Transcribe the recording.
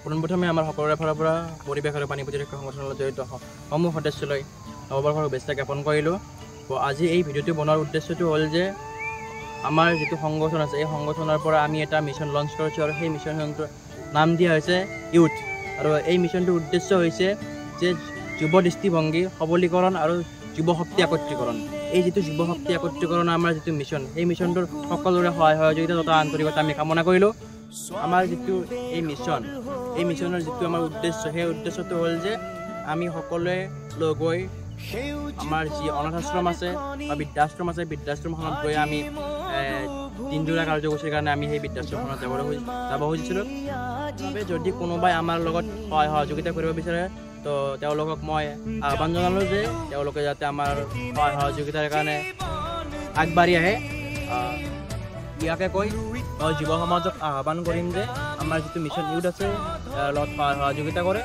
পোনপ্ৰথমে আমাৰ সকলোৰে ফালৰ পৰা পৰিৱেশ আৰু পানী প্ৰতিৰক্ষা সংগঠনৰ লগত জড়িত সমূহ সদস্যলৈ নৱবৰ্ষৰ শুভেচ্ছা জ্ঞাপন কৰিলোঁ। আজি এই ভিডিঅ'টো বনোৱাৰ উদ্দেশ্যটো হ'ল যে আমাৰ যিটো সংগঠন আছে এই সংগঠনৰ পৰা আমি এটা মিছন লঞ্চ কৰিছোঁ আৰু সেই মিছনটোৰ নাম দিয়া হৈছে ইউথ। আৰু এই মিছনটোৰ উদ্দেশ্য হৈছে যে যুৱ দৃষ্টিভংগী সবলীকৰণ আৰু যুৱ শক্তি একত্ৰীকৰণ। এই যিটো যুৱ শক্তি একত্ৰীকৰণ আমাৰ যিটো মিছন, এই মিছনটোৰ সকলোৰে সহায় সহযোগিতা তথা আন্তৰিকতা আমি কামনা কৰিলোঁ। আমাৰ যিটো এই মিছনৰ যিটো আমাৰ উদ্দেশ্য, সেই উদ্দেশ্যটো হ'ল যে আমি সকলোৱে লগ হৈ আমাৰ যি অনাথ আশ্ৰম আছে বা বৃদ্ধাশ্ৰম আছে, বৃদ্ধাশ্ৰমখনত গৈ আমি দিনজোৰা কাৰ্যসূচীৰ কাৰণে আমি সেই বৃদ্ধাশ্ৰমখনত যাব খুজিছিলোঁ। যদি কোনোবাই আমাৰ লগত সহায় সহযোগিতা কৰিব বিচাৰে তো তেওঁলোকক মই আহ্বান জনালোঁ যে তেওঁলোকে যাতে আমাৰ সহায় সহযোগিতাৰ কাৰণে আগবাঢ়ি আহে। ইয়াকে কৈ মই যুৱ সমাজক আহ্বান কৰিম যে আমাৰ যিটো মিছন ইউথ আছে তাৰ লগত সহায় সহযোগিতা কৰে